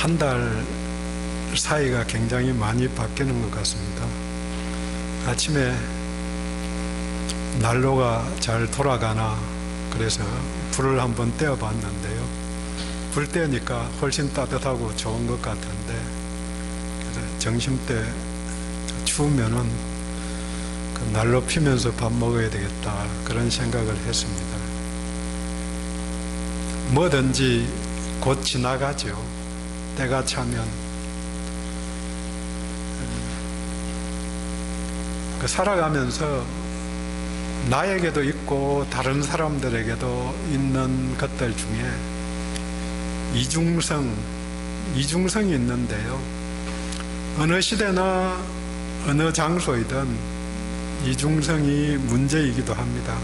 한 달 사이가 굉장히 많이 바뀌는 것 같습니다. 아침에 난로가 잘 돌아가나 그래서 불을 한번 떼어봤는데요. 불 떼니까 훨씬 따뜻하고 좋은 것 같은데, 그래서 점심때 추우면은 그 난로 피면서 밥 먹어야 되겠다 그런 생각을 했습니다. 뭐든지 곧 지나가죠. 때가 차면. 살아가면서 나에게도 있고 다른 사람들에게도 있는 것들 중에 이중성이 있는데요. 어느 시대나 어느 장소이든 이중성이 문제이기도 합니다.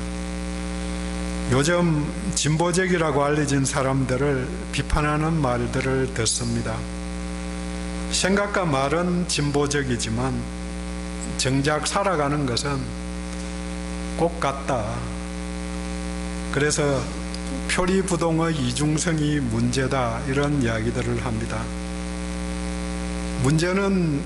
요즘 진보적이라고 알려진 사람들을 비판하는 말들을 듣습니다. 생각과 말은 진보적이지만 정작 살아가는 것은 꼭 같다. 그래서 표리부동의 이중성이 문제다, 이런 이야기들을 합니다. 문제는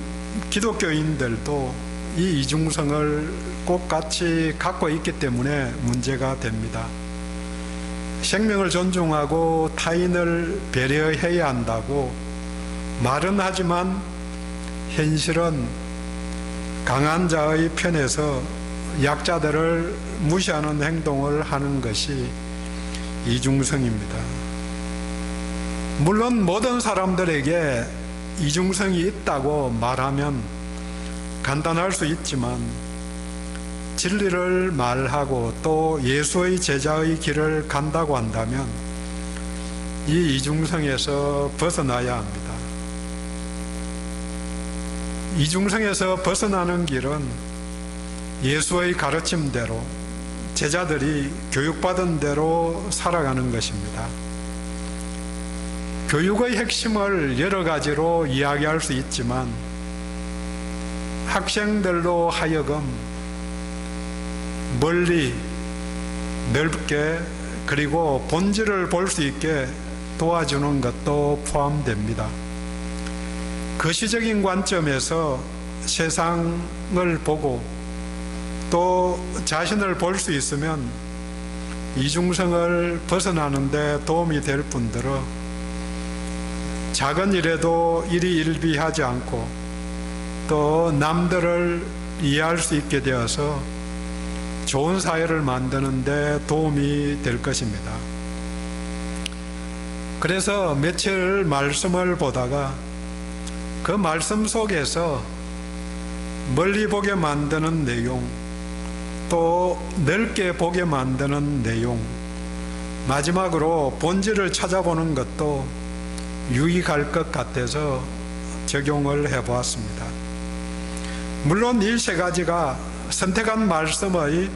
기독교인들도 이 이중성을 꼭 같이 갖고 있기 때문에 문제가 됩니다. 생명을 존중하고 타인을 배려해야 한다고 말은 하지만 현실은 강한 자의 편에서 약자들을 무시하는 행동을 하는 것이 이중성입니다. 물론 모든 사람들에게 이중성이 있다고 말하면 간단할 수 있지만 진리를 말하고 또 예수의 제자의 길을 간다고 한다면 이 이중성에서 벗어나야 합니다. 이중성에서 벗어나는 길은 예수의 가르침대로 제자들이 교육받은 대로 살아가는 것입니다. 교육의 핵심을 여러 가지로 이야기할 수 있지만 학생들로 하여금 멀리, 넓게, 그리고 본질을 볼 수 있게 도와주는 것도 포함됩니다. 거시적인 관점에서 세상을 보고 또 자신을 볼 수 있으면 이중성을 벗어나는 데 도움이 될 뿐더러 작은 일에도 일희일비하지 않고 또 남들을 이해할 수 있게 되어서 좋은 사회를 만드는 데 도움이 될 것입니다. 그래서 며칠 말씀을 보다가 그 말씀 속에서 멀리 보게 만드는 내용, 또 넓게 보게 만드는 내용, 마지막으로 본질을 찾아보는 것도 유익할 것 같아서 적용을 해보았습니다. 물론 이 세 가지가 선택한 말씀의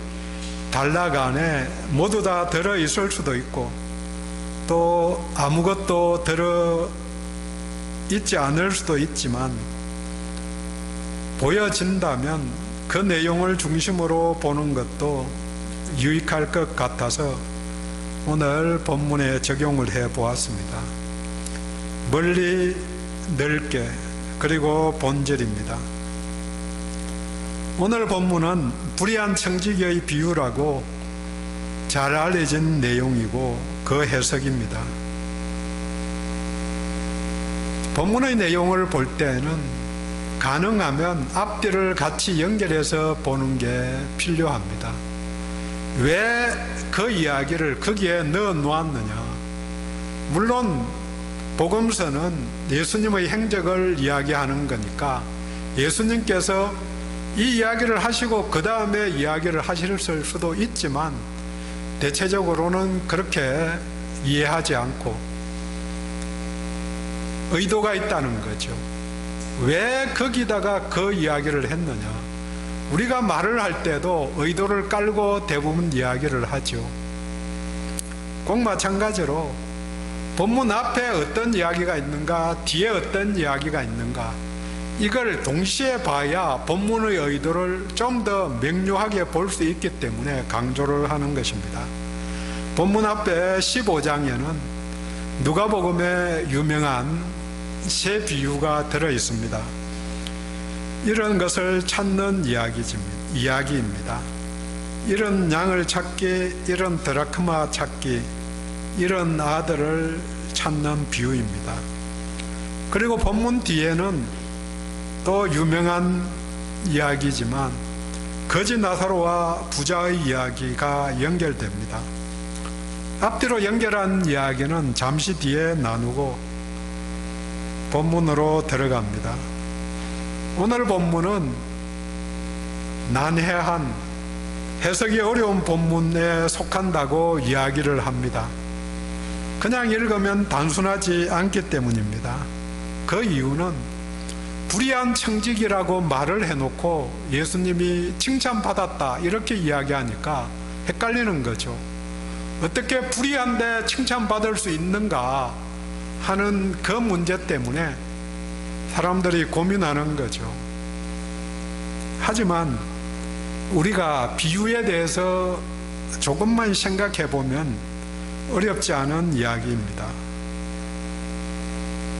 단락 안에 모두 다 들어있을 수도 있고 또 아무것도 들어있지 않을 수도 있지만 보여진다면 그 내용을 중심으로 보는 것도 유익할 것 같아서 오늘 본문에 적용을 해보았습니다. 멀리, 넓게, 그리고 본질입니다. 오늘 본문은 불의한 청지기의 비유라고 잘 알려진 내용이고 그 해석입니다. 본문의 내용을 볼 때는 가능하면 앞뒤를 같이 연결해서 보는 게 필요합니다. 왜 그 이야기를 거기에 넣어 놓았느냐? 물론 복음서는 예수님의 행적을 이야기하는 거니까 예수님께서 이 이야기를 하시고 그 다음에 이야기를 하실 수도 있지만 대체적으로는 그렇게 이해하지 않고 의도가 있다는 거죠. 왜 거기다가 그 이야기를 했느냐? 우리가 말을 할 때도 의도를 깔고 대부분 이야기를 하죠. 꼭 마찬가지로 본문 앞에 어떤 이야기가 있는가, 뒤에 어떤 이야기가 있는가, 이걸 동시에 봐야 본문의 의도를 좀 더 명료하게 볼 수 있기 때문에 강조를 하는 것입니다. 본문 앞에 15장에는 누가복음의 유명한 세 비유가 들어 있습니다. 이런 것을 찾는 이야기입니다. 이런 양을 찾기, 이런 드라크마 찾기, 이런 아들을 찾는 비유입니다. 그리고 본문 뒤에는 또 유명한 이야기지만 거지 나사로와 부자의 이야기가 연결됩니다. 앞뒤로 연결한 이야기는 잠시 뒤에 나누고 본문으로 들어갑니다. 오늘 본문은 난해한, 해석이 어려운 본문에 속한다고 이야기를 합니다. 그냥 읽으면 단순하지 않기 때문입니다. 그 이유는 불의한 청직이라고 말을 해놓고 예수님이 칭찬받았다 이렇게 이야기하니까 헷갈리는 거죠. 어떻게 불의한데 칭찬받을 수 있는가 하는 그 문제 때문에 사람들이 고민하는 거죠. 하지만 우리가 비유에 대해서 조금만 생각해 보면 어렵지 않은 이야기입니다.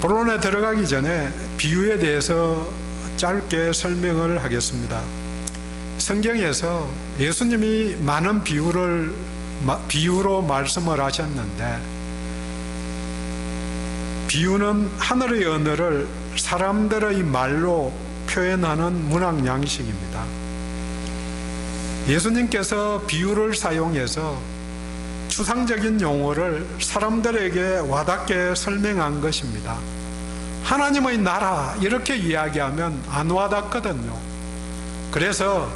본론에 들어가기 전에 비유에 대해서 짧게 설명을 하겠습니다. 성경에서 예수님이 많은 비유로 말씀을 하셨는데, 비유는 하늘의 언어를 사람들의 말로 표현하는 문학 양식입니다. 예수님께서 비유를 사용해서 추상적인 용어를 사람들에게 와닿게 설명한 것입니다. 하나님의 나라 이렇게 이야기하면 안 와닿거든요. 그래서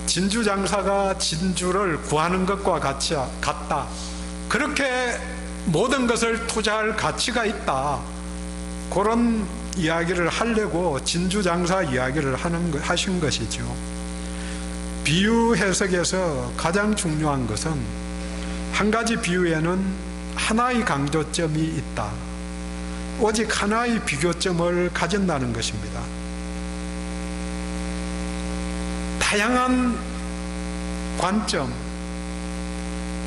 진주장사가 진주를 구하는 것과 같다. 그렇게 모든 것을 투자할 가치가 있다. 그런 이야기를 하려고 진주장사 이야기를 하신 것이죠. 비유 해석에서 가장 중요한 것은 한 가지 비유에는 하나의 강조점이 있다. 오직 하나의 비교점을 가진다는 것입니다. 다양한 관점,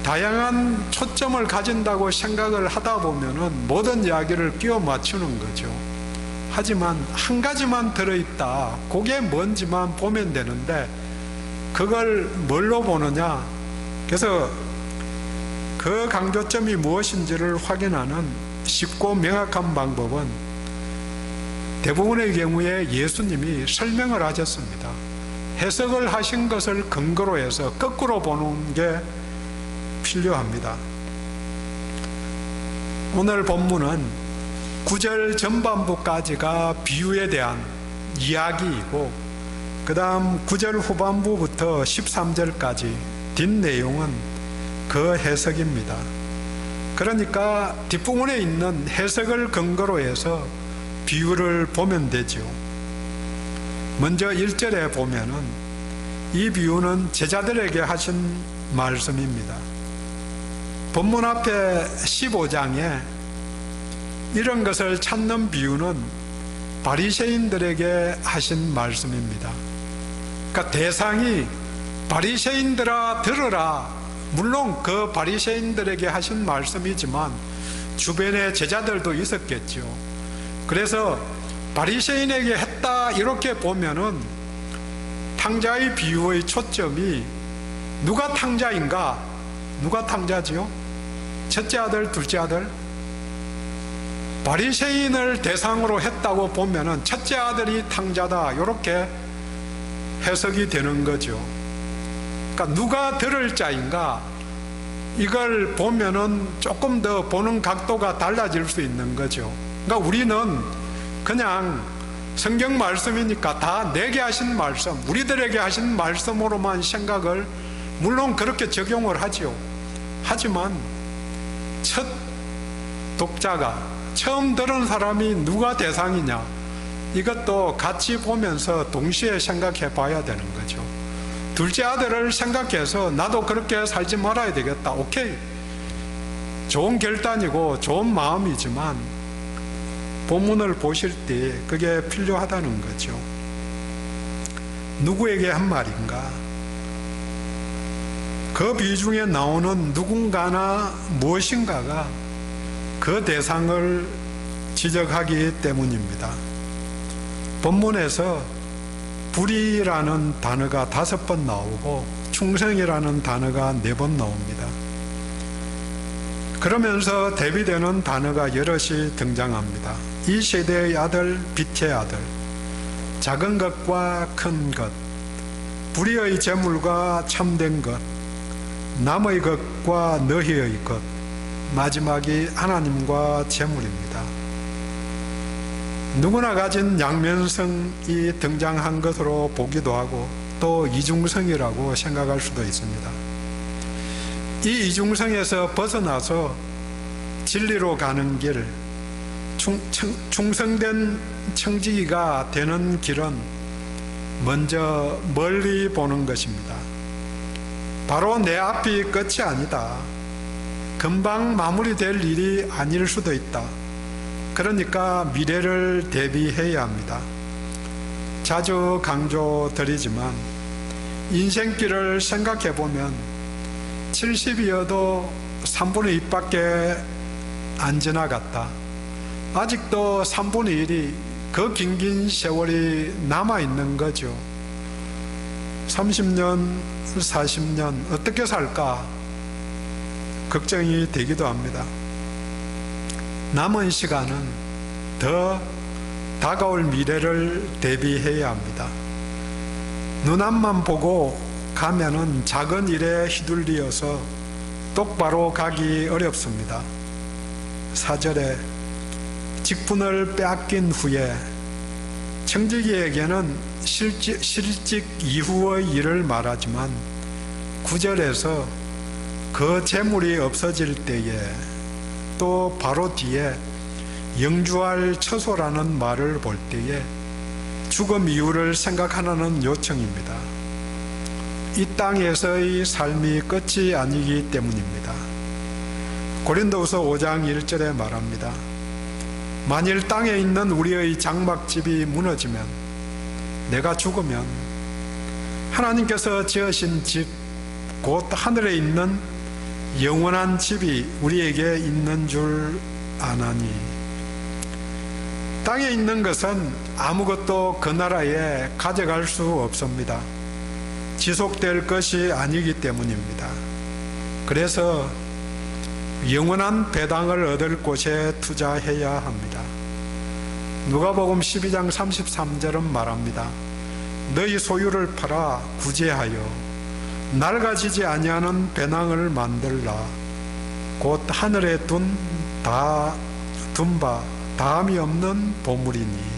다양한 초점을 가진다고 생각을 하다 보면은 모든 이야기를 끼워 맞추는 거죠. 하지만 한 가지만 들어있다. 그게 뭔지만 보면 되는데 그걸 뭘로 보느냐? 그래서 그 강조점이 무엇인지를 확인하는 쉽고 명확한 방법은 대부분의 경우에 예수님이 설명을 하셨습니다. 해석을 하신 것을 근거로 해서 거꾸로 보는 게 필요합니다. 오늘 본문은 9절 전반부까지가 비유에 대한 이야기이고, 그 다음 9절 후반부부터 13절까지 뒷내용은 그 해석입니다. 그러니까 뒷부분에 있는 해석을 근거로 해서 비유를 보면 되죠. 먼저 1절에 보면은 이 비유는 제자들에게 하신 말씀입니다. 본문 앞에 15장에 이런 것을 찾는 비유는 바리새인들에게 하신 말씀입니다. 그러니까 대상이 바리새인들아 들으라. 물론 그 바리새인들에게 하신 말씀이지만 주변에 제자들도 있었겠죠. 그래서 바리새인에게 했다 이렇게 보면은 탕자의 비유의 초점이 누가 탕자인가? 누가 탕자지요? 첫째 아들, 둘째 아들? 바리새인을 대상으로 했다고 보면은 첫째 아들이 탕자다 이렇게 해석이 되는 거죠. 그러니까 누가 들을 자인가? 이걸 보면은 조금 더 보는 각도가 달라질 수 있는 거죠. 그러니까 우리는 그냥 성경 말씀이니까 다 내게 하신 말씀, 우리들에게 하신 말씀으로만 생각을 물론 그렇게 적용을 하죠. 하지만 첫 독자가 처음 들은 사람이 누가 대상이냐, 이것도 같이 보면서 동시에 생각해 봐야 되는 거죠. 둘째 아들을 생각해서 나도 그렇게 살지 말아야 되겠다. 오케이, 좋은 결단이고 좋은 마음이지만 본문을 보실 때 그게 필요하다는 거죠. 누구에게 한 말인가? 그 비유 중에 나오는 누군가나 무엇인가가 그 대상을 지적하기 때문입니다. 본문에서 불의라는 단어가 5번 나오고 충성이라는 단어가 4번 나옵니다. 그러면서 대비되는 단어가 여럿이 등장합니다. 이 세대의 아들, 빛의 아들, 작은 것과 큰 것, 불의의 재물과 참된 것, 남의 것과 너희의 것, 마지막이 하나님과 재물입니다. 누구나 가진 양면성이 등장한 것으로 보기도 하고 또 이중성이라고 생각할 수도 있습니다. 이 이중성에서 벗어나서 진리로 가는 길, 충성된 청지기가 되는 길은 먼저 멀리 보는 것입니다. 바로 내 앞이 끝이 아니다. 금방 마무리될 일이 아닐 수도 있다. 그러니까 미래를 대비해야 합니다. 자주 강조드리지만 인생길을 생각해보면 70이어도 3분의 2밖에 안 지나갔다. 아직도 3분의 1이 그 긴 세월이 남아있는 거죠. 30년, 40년 어떻게 살까 걱정이 되기도 합니다. 남은 시간은 더 다가올 미래를 대비해야 합니다. 눈앞만 보고 가면은 작은 일에 휘둘리어서 똑바로 가기 어렵습니다. 4절에 직분을 빼앗긴 후에 청지기에게는 실직 이후의 일을 말하지만 9절에서 그 재물이 없어질 때에 또 바로 뒤에 영주할 처소라는 말을 볼 때에 죽음 이후를 생각하라는 요청입니다. 이 땅에서의 삶이 끝이 아니기 때문입니다. 고린도후서 5장 1절에 말합니다. 만일 땅에 있는 우리의 장막집이 무너지면, 내가 죽으면 하나님께서 지으신 집, 곧 하늘에 있는 영원한 집이 우리에게 있는 줄 아나니. 땅에 있는 것은 아무것도 그 나라에 가져갈 수 없습니다. 지속될 것이 아니기 때문입니다. 그래서 영원한 배당을 얻을 곳에 투자해야 합니다. 누가복음 12장 33절은 말합니다. 너희 소유를 팔아 구제하여 낡아지지 아니하는 배낭을 만들라. 곧 하늘에 둔 바 다함이 없는 보물이니.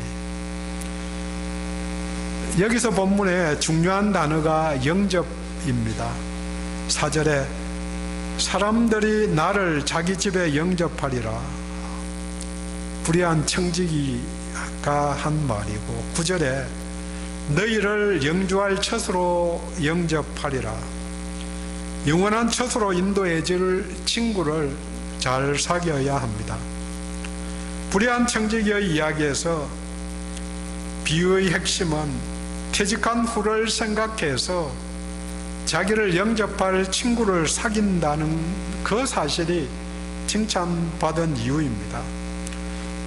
여기서 본문에 중요한 단어가 영접입니다. 4절에 사람들이 나를 자기 집에 영접하리라. 불의한 청지기가 한 말이고, 9절에 너희를 영주할 처소로 영접하리라. 영원한 처소로 인도해 줄 친구를 잘 사귀어야 합니다. 불의한 청지기의 이야기에서 비유의 핵심은 퇴직한 후를 생각해서 자기를 영접할 친구를 사귄다는 그 사실이 칭찬받은 이유입니다.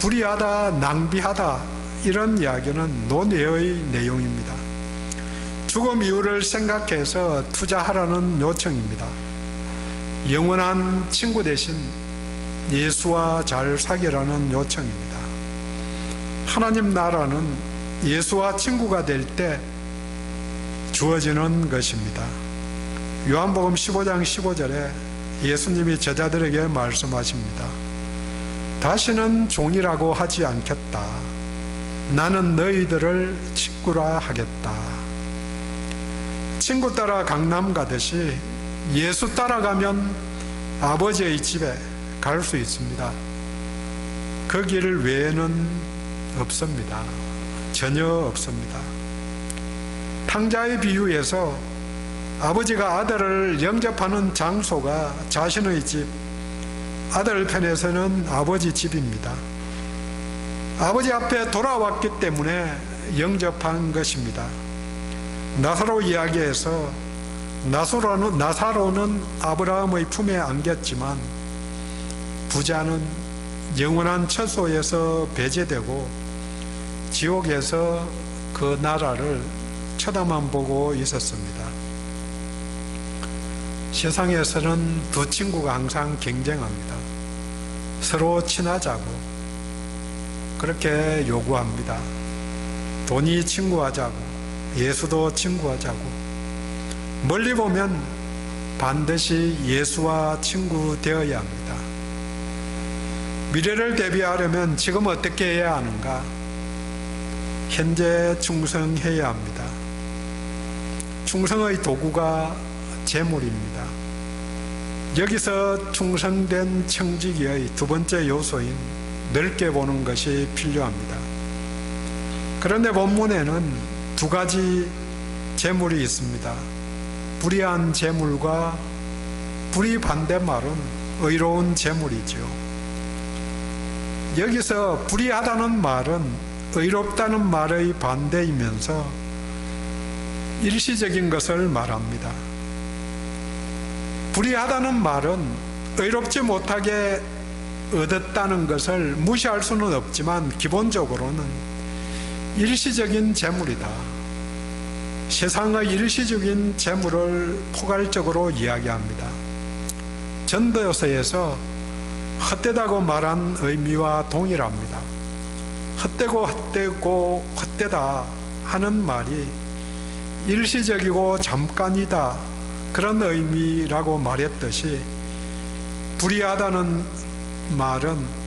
불의하다, 낭비하다 이런 이야기는 논외의 내용입니다. 죽음 이후를 생각해서 투자하라는 요청입니다. 영원한 친구 대신 예수와 잘 사귀라는 요청입니다. 하나님 나라는 예수와 친구가 될 때 주어지는 것입니다. 요한복음 15장 15절에 예수님이 제자들에게 말씀하십니다. 다시는 종이라고 하지 않겠다. 나는 너희들을 친구라 하겠다. 친구 따라 강남 가듯이 예수 따라가면 아버지의 집에 갈 수 있습니다. 그 길 외에는 없습니다. 전혀 없습니다. 탕자의 비유에서 아버지가 아들을 영접하는 장소가 자신의 집, 아들 편에서는 아버지 집입니다. 아버지 앞에 돌아왔기 때문에 영접한 것입니다. 나사로 이야기에서 나사로는 아브라함의 품에 안겼지만 부자는 영원한 처소에서 배제되고 지옥에서 그 나라를 쳐다만 보고 있었습니다. 세상에서는 두 친구가 항상 경쟁합니다. 서로 친하자고 그렇게 요구합니다. 돈이 친구하자고, 예수도 친구하자고. 멀리 보면 반드시 예수와 친구 되어야 합니다. 미래를 대비하려면 지금 어떻게 해야 하는가? 현재 충성해야 합니다. 충성의 도구가 재물입니다. 여기서 충성된 청지기의 두 번째 요소인 넓게 보는 것이 필요합니다. 그런데 본문에는 두 가지 재물이 있습니다. 불의한 재물과 불의 반대말은 의로운 재물이죠. 여기서 불의하다는 말은 의롭다는 말의 반대이면서 일시적인 것을 말합니다. 불의하다는 말은 의롭지 못하게 얻었다는 것을 무시할 수는 없지만 기본적으로는 일시적인 재물이다. 세상의 일시적인 재물을 포괄적으로 이야기합니다. 전도서에서 헛되다고 말한 의미와 동일합니다. 헛되고 헛되다 하는 말이 일시적이고 잠깐이다 그런 의미라고 말했듯이 불의하다는 말은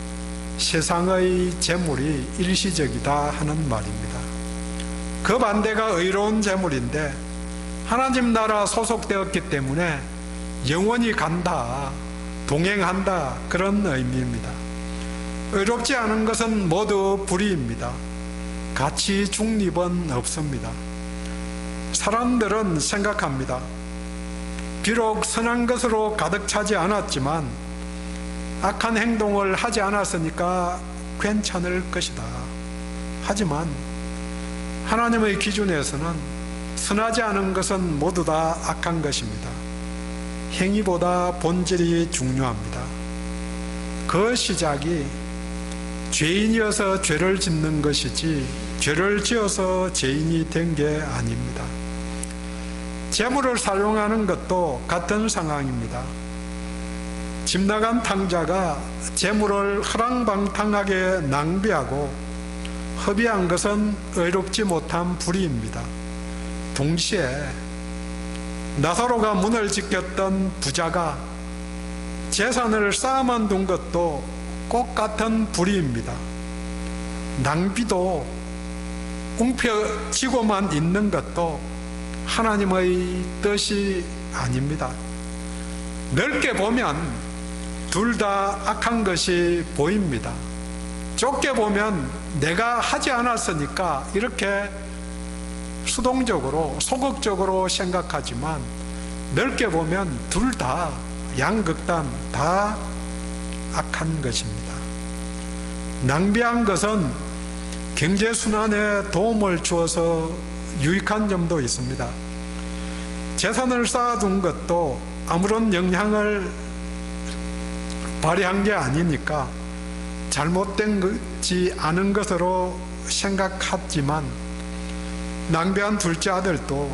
세상의 재물이 일시적이다 하는 말입니다. 그 반대가 의로운 재물인데 하나님 나라 소속되었기 때문에 영원히 간다, 동행한다 그런 의미입니다. 의롭지 않은 것은 모두 불의입니다. 가치 중립은 없습니다. 사람들은 생각합니다. 비록 선한 것으로 가득 차지 않았지만 악한 행동을 하지 않았으니까 괜찮을 것이다. 하지만 하나님의 기준에서는 선하지 않은 것은 모두 다 악한 것입니다. 행위보다 본질이 중요합니다. 그 시작이 죄인이어서 죄를 짓는 것이지 죄를 지어서 죄인이 된 게 아닙니다. 재물을 사용하는 것도 같은 상황입니다. 집 나간 탕자가 재물을 허랑방탕하게 낭비하고 허비한 것은 의롭지 못한 불의입니다. 동시에 나사로가 문을 지켰던 부자가 재산을 쌓아만 둔 것도 꼭 같은 불의입니다. 낭비도 웅펴쥐고만 있는 것도 하나님의 뜻이 아닙니다. 넓게 보면 둘 다 악한 것이 보입니다. 좁게 보면 내가 하지 않았으니까 이렇게 수동적으로 소극적으로 생각하지만 넓게 보면 둘 다 양극단 다 악한 것입니다. 낭비한 것은 경제순환에 도움을 주어서 유익한 점도 있습니다. 재산을 쌓아둔 것도 아무런 영향을 발휘한 게 아니니까 잘못된 것이 않은 것으로 생각하지만 낭비한 둘째 아들도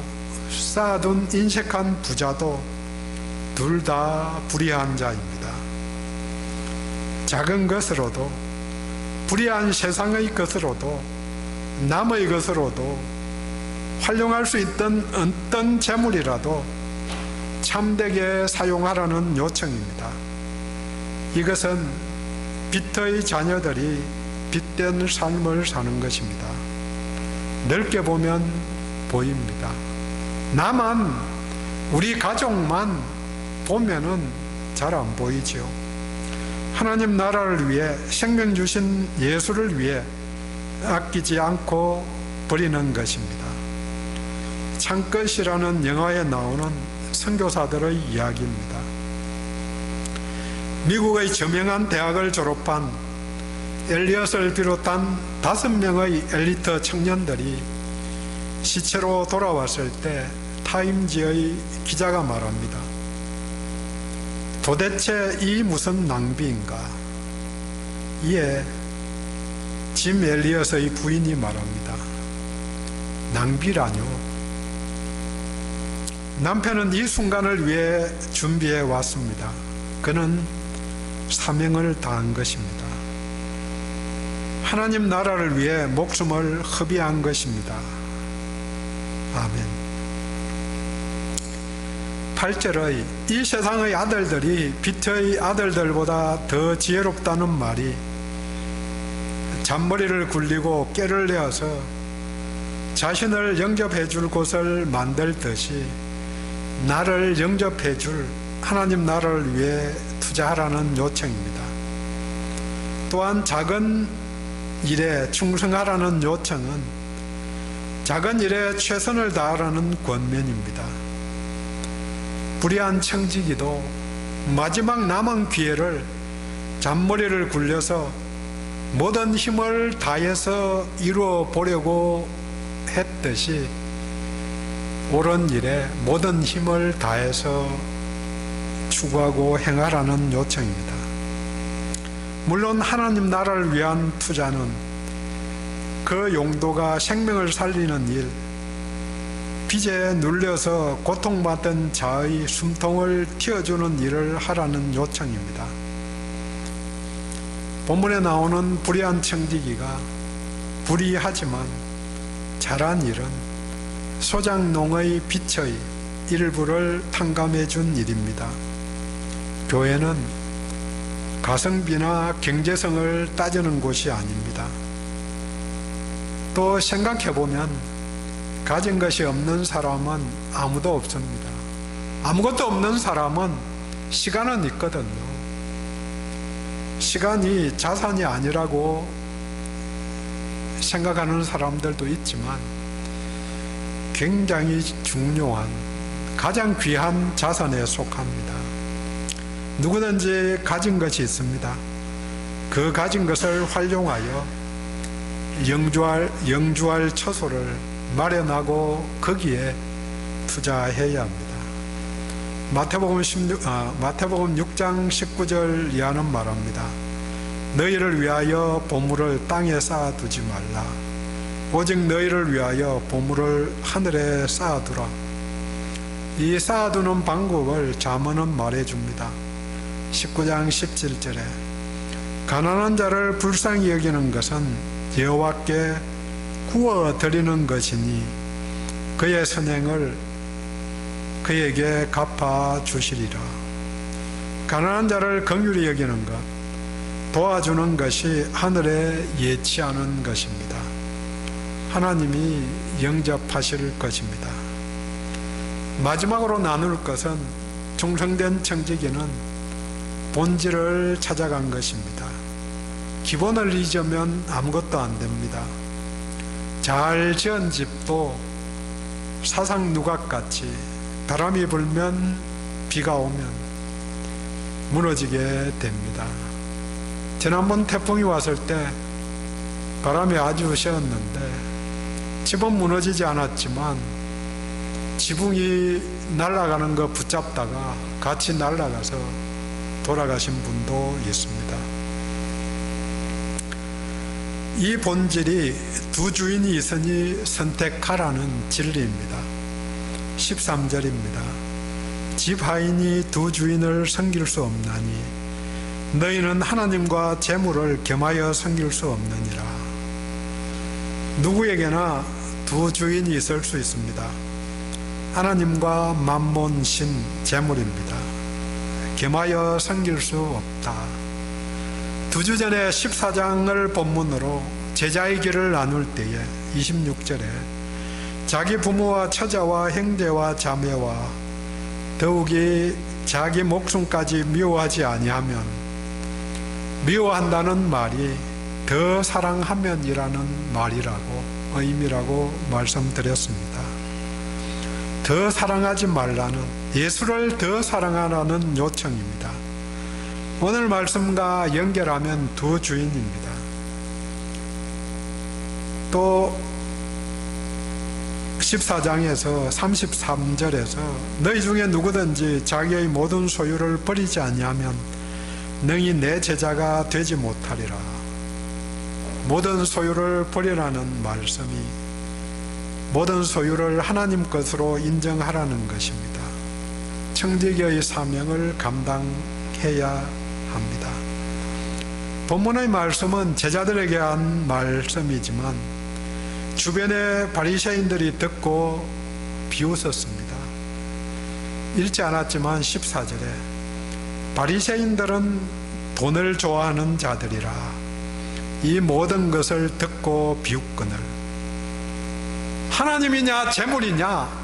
쌓아둔 인색한 부자도 둘 다 불의한 자입니다. 작은 것으로도 불의한 세상의 것으로도 남의 것으로도 활용할 수 있던 어떤 재물이라도 참되게 사용하라는 요청입니다. 이것은 빛의 자녀들이 빛된 삶을 사는 것입니다. 넓게 보면 보입니다. 나만, 우리 가족만 보면은 잘 안 보이죠. 하나님 나라를 위해 생명 주신 예수를 위해 아끼지 않고 버리는 것입니다. 창끝이라는 영화에 나오는 선교사들의 이야기입니다. 미국의 저명한 대학을 졸업한 엘리엇을 비롯한 5명의 엘리트 청년들이 시체로 돌아왔을 때 타임지의 기자가 말합니다. 도대체 이 무슨 낭비인가? 이에 짐 엘리엇의 부인이 말합니다. 낭비라뇨. 남편은 이 순간을 위해 준비해 왔습니다. 그는 사명을 다한 것입니다. 하나님 나라를 위해 목숨을 허비한 것입니다. 아멘. 8절의 이 세상의 아들들이 빛의 아들들보다 더 지혜롭다는 말이 잔머리를 굴리고 깨를 내어서 자신을 영접해 줄 곳을 만들듯이 나를 영접해 줄 하나님 나라를 위해 투자하라는 요청입니다. 또한 작은 일에 충성하라는 요청은 작은 일에 최선을 다하라는 권면입니다. 불의한 청지기도 마지막 남은 기회를 잔머리를 굴려서 모든 힘을 다해서 이루어 보려고 했듯이 옳은 일에 모든 힘을 다해서 추구하고 행하라는 요청입니다. 물론 하나님 나라를 위한 투자는 그 용도가 생명을 살리는 일, 빚에 눌려서 고통받던 자의 숨통을 틔워주는 일을 하라는 요청입니다. 본문에 나오는 불의한 청지기가 불의하지만 잘한 일은 소작농의 빛의 일부를 탕감해 준 일입니다. 교회는 가성비나 경제성을 따지는 곳이 아닙니다. 또 생각해보면 가진 것이 없는 사람은 아무도 없습니다. 아무것도 없는 사람은 시간은 있거든요. 시간이 자산이 아니라고 생각하는 사람들도 있지만 굉장히 중요한 가장 귀한 자산에 속합니다. 누구든지 가진 것이 있습니다. 그 가진 것을 활용하여 영주할 처소를 마련하고 거기에 투자해야 합니다. 마태복음 6장 19절 이하는 말합니다. 너희를 위하여 보물을 땅에 쌓아두지 말라. 오직 너희를 위하여 보물을 하늘에 쌓아두라. 이 쌓아두는 방법을 잠언은 말해줍니다. 19장 17절에 가난한 자를 불쌍히 여기는 것은 여호와께 구워 드리는 것이니 그의 선행을 그에게 갚아 주시리라. 가난한 자를 긍휼히 여기는 것, 도와주는 것이 하늘에 예치하는 것입니다. 하나님이 영접하실 것입니다. 마지막으로 나눌 것은 충성된 청지기는 본질을 찾아간 것입니다. 기본을 잊으면 아무것도 안 됩니다. 잘 지은 집도 사상 누각같이 바람이 불면 비가 오면 무너지게 됩니다. 지난번 태풍이 왔을 때 바람이 아주 세었는데 집은 무너지지 않았지만 지붕이 날아가는 거 붙잡다가 같이 날아가서 돌아가신 분도 있습니다. 이 본질이 두 주인이 있으니 선택하라는 진리입니다. 13절입니다. 집 하인이 두 주인을 섬길 수 없나니 너희는 하나님과 재물을 겸하여 섬길 수 없느니라. 누구에게나 두 주인이 있을 수 있습니다. 하나님과 만몬 신 재물입니다. 겸하여 섬길 수 없다. 두 주 전에 14장을 본문으로 제자의 길을 나눌 때에 26절에 자기 부모와 처자와 형제와 자매와 더욱이 자기 목숨까지 미워하지 아니하면, 미워한다는 말이 더 사랑하면이라는 말이라고 의미라고 말씀드렸습니다. 더 사랑하지 말라는, 예수를 더 사랑하라는 요청입니다. 오늘 말씀과 연결하면 두 주인입니다. 또 14장에서 33절에서 너희 중에 누구든지 자기의 모든 소유를 버리지 아니하면 능히 내 제자가 되지 못하리라. 모든 소유를 버리라는 말씀이 모든 소유를 하나님 것으로 인정하라는 것입니다. 청지기의 사명을 감당해야 합니다. 본문의 말씀은 제자들에게 한 말씀이지만 주변의 바리새인들이 듣고 비웃었습니다. 읽지 않았지만 14절에 바리새인들은 돈을 좋아하는 자들이라 이 모든 것을 듣고 비웃거늘 하나님이냐 재물이냐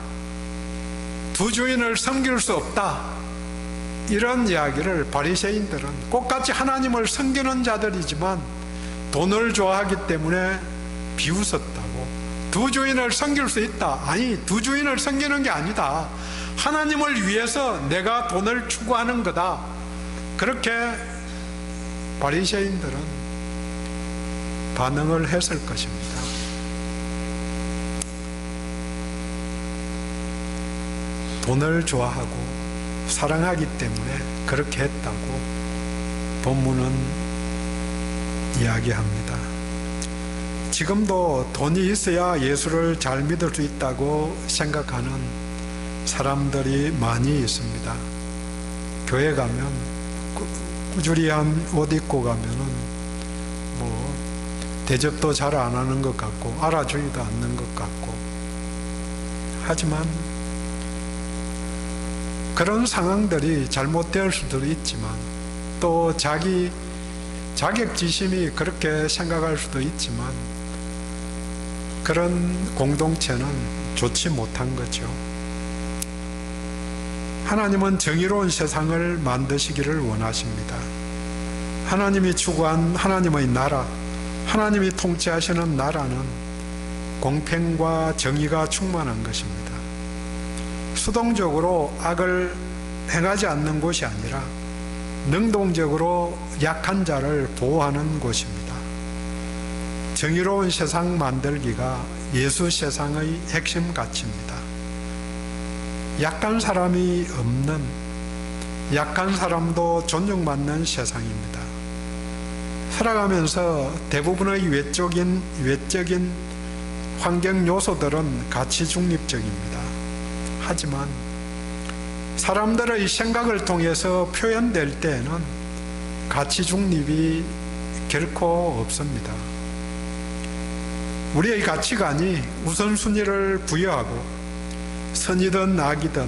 두 주인을 섬길 수 없다, 이런 이야기를 바리새인들은 똑같이 하나님을 섬기는 자들이지만 돈을 좋아하기 때문에 비웃었다고. 두 주인을 섬길 수 있다. 아니, 두 주인을 섬기는 게 아니다. 하나님을 위해서 내가 돈을 추구하는 거다. 그렇게 바리새인들은 반응을 했을 것입니다. 돈을 좋아하고 사랑하기 때문에 그렇게 했다고 본문은 이야기합니다. 지금도 돈이 있어야 예수를 잘 믿을 수 있다고 생각하는 사람들이 많이 있습니다. 교회 가면 꾸준한 옷 입고 가면은 뭐 대접도 잘 안 하는 것 같고 알아주지도 않는 것 같고, 하지만 그런 상황들이 잘못될 수도 있지만 또 자기 자격지심이 그렇게 생각할 수도 있지만 그런 공동체는 좋지 못한 거죠. 하나님은 정의로운 세상을 만드시기를 원하십니다. 하나님이 추구한 하나님의 나라, 하나님이 통치하시는 나라는 공평과 정의가 충만한 것입니다. 수동적으로 악을 행하지 않는 곳이 아니라 능동적으로 약한 자를 보호하는 곳입니다. 정의로운 세상 만들기가 예수 세상의 핵심 가치입니다. 약한 사람이 없는, 약한 사람도 존중받는 세상입니다. 살아가면서 대부분의 외적인 환경 요소들은 가치 중립적입니다. 하지만 사람들의 생각을 통해서 표현될 때에는 가치 중립이 결코 없습니다. 우리의 가치관이 우선순위를 부여하고 선이든 악이든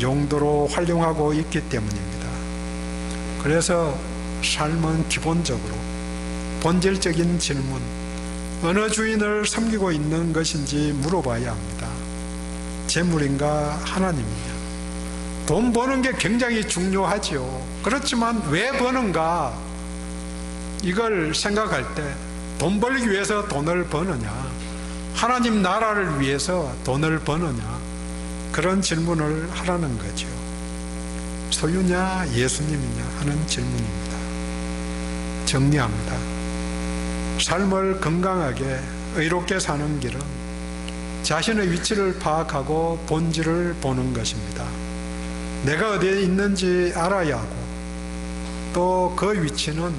용도로 활용하고 있기 때문입니다. 그래서 삶은 기본적으로 본질적인 질문, 어느 주인을 섬기고 있는 것인지 물어봐야 합니다. 재물인가 하나님이냐. 돈 버는 게 굉장히 중요하지요. 그렇지만 왜 버는가, 이걸 생각할 때 돈 벌기 위해서 돈을 버느냐, 하나님 나라를 위해서 돈을 버느냐, 그런 질문을 하라는 거죠. 소유냐 예수님이냐 하는 질문입니다. 정리합니다. 삶을 건강하게 의롭게 사는 길은 자신의 위치를 파악하고 본질을 보는 것입니다. 내가 어디에 있는지 알아야 하고 또 그 위치는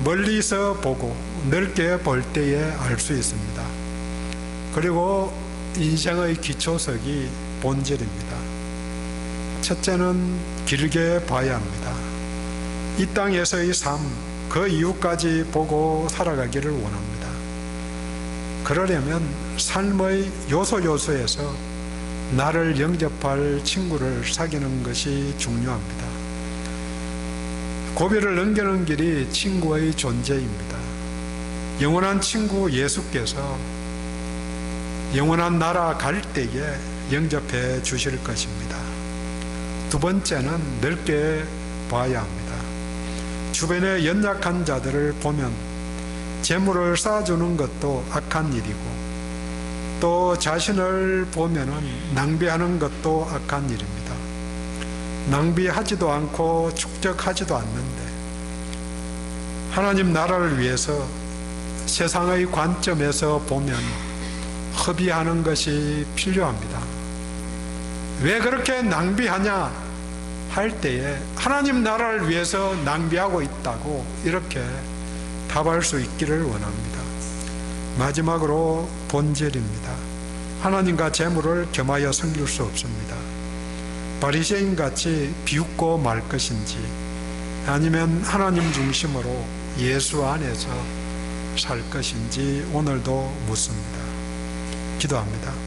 멀리서 보고 넓게 볼 때에 알 수 있습니다. 그리고 인생의 기초석이 본질입니다. 첫째는 길게 봐야 합니다. 이 땅에서의 삶, 그 이후까지 보고 살아가기를 원합니다. 그러려면 삶의 요소에서 나를 영접할 친구를 사귀는 것이 중요합니다. 고비를 넘기는 길이 친구의 존재입니다. 영원한 친구 예수께서 영원한 나라 갈 때에 영접해 주실 것입니다. 두 번째는 넓게 봐야 합니다. 주변에 연약한 자들을 보면 재물을 쌓아주는 것도 악한 일이고 또 자신을 보면은 낭비하는 것도 악한 일입니다. 낭비하지도 않고 축적하지도 않는데 하나님 나라를 위해서 세상의 관점에서 보면 허비하는 것이 필요합니다. 왜 그렇게 낭비하냐 할 때에 하나님 나라를 위해서 낭비하고 있다고 이렇게 답할 수 있기를 원합니다. 마지막으로 본질입니다. 하나님과 재물을 겸하여 섬길 수 없습니다. 바리새인같이 비웃고 말 것인지 아니면 하나님 중심으로 예수 안에서 살 것인지 오늘도 묻습니다. 기도합니다.